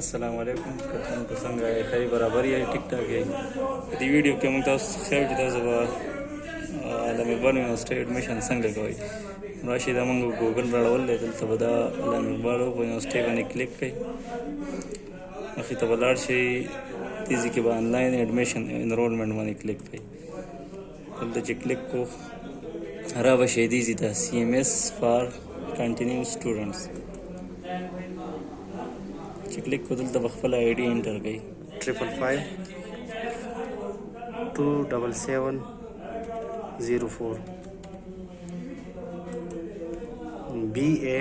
अस्सलाम वालेकुम कथन को څنګه یې خی برابر یې ټیک ټاک یې دې ویډیو کې موږ تاسو خیر چې تاسو به د ملبورن یونیورسيټي ایډمیشن څنګه کوئ راشي دا موږ ګوګل راړول دی دلته به دا د ملبورن یونیورسيټي باندې کلیک کړئ مخې ته به لاړ شئ دې کې به آنلاین ایډمیشن انرولمنټ باندې کلیک کړئ دلته چې کلیک کو را به شي دې ته CMS فار کنټینیو سټوډنټس چې کلیک کو دلته به خپل آی ډي انټر کړئ 555-277-04 BA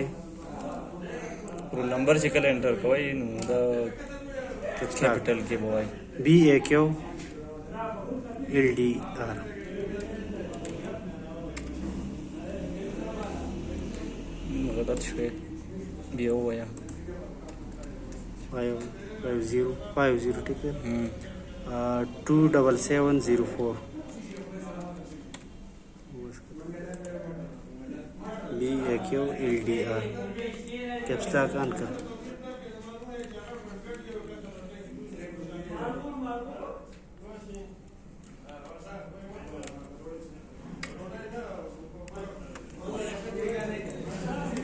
رول نمبر چې کله انټر کوئ نو دا کیپټل کې به وایي BAQ LDR غلط شوی بیا ووایم 50 ٹھیک ہے 27704 BAQ LDR caps lock on कर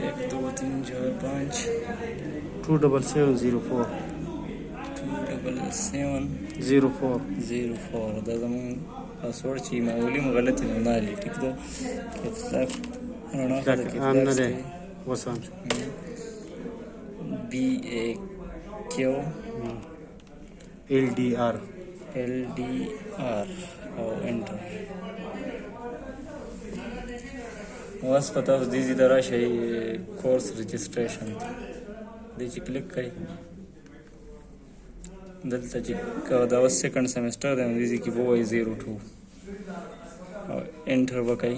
एक दो तीन चार पाँच 27704 دا زمون پاسورډ چې معمولی غلطی نه نالي ټیک ده کیپس لاک رڼا خاله کیپس لاک وسام BAQ LDR او انټر واس پتا اوس دې درا شي کورس رجسټریشن دې چې کلیک کړئ دلته چې دا اوس سیکنډ سیمسټر دی انګریزي کې به وایي 02 او انټر وکړئ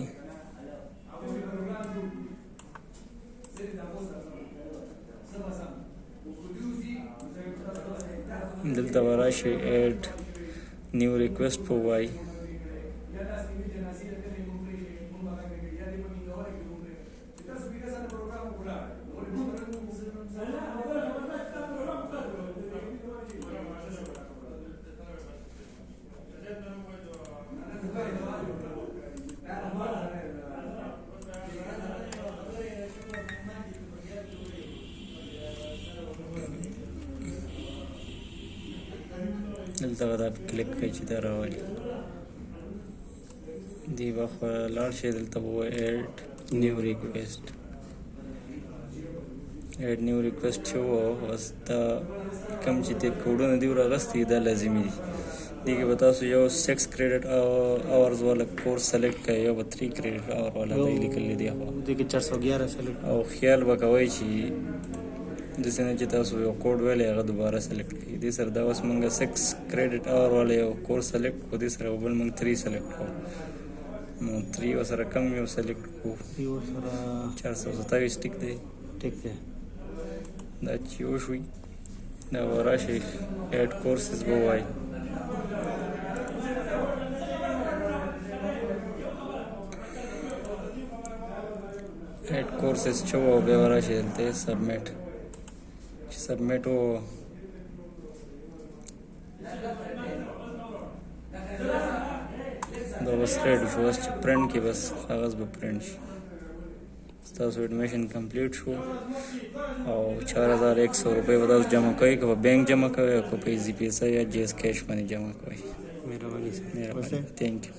دلته به راشئ ایډ نیو ریکویسټ په وایي دلته به دا کلیک کړئ چې دا راولي دې به لاړ شئ دلته به وایي ایډ نیو ریکویسټ چې اوس دا کوم چې د کوډونه دي راغستي دا لازمي دي دې کې به تاسو یو 6 کریډټ اورز والا کورس سلیکټ کړئ یو به 3 کریډټ اور والا دی لیکلی دی دې کې 411 سلیکټ او خیال به کوئ چې داسې نه چې تاسو یو کوډ ویلی هغه دوباره سلیکټ کړئ دې سره دا اوس مونږ 6 کریډټ اور والا یو کورس سلیکټ کړو دې سره بل مونږ 3 سلیکټ کړو نو 3 ورسره کم یو سلیکټ کړو 427 ټیک دی ٹھیک ہے دا چې وشوي دا به راشئ ایډ کورسز به ووایي ایډ کورسز چې ووایو بیا به راشئ دلته سبمیټ چې سبمیټ ووایو دا بس ریډ شو اوس چې پرنټ کې بس کاغذ به پرنټ شي ستاسو ایډمیشن کمپلیټ شو او 4100 روپۍ به تاسو جمع کوئ که په بینک جمع کوئ او که په ایزي پیسه یا جیس کیش باندې جمع کوئ مهرباني تھینک یو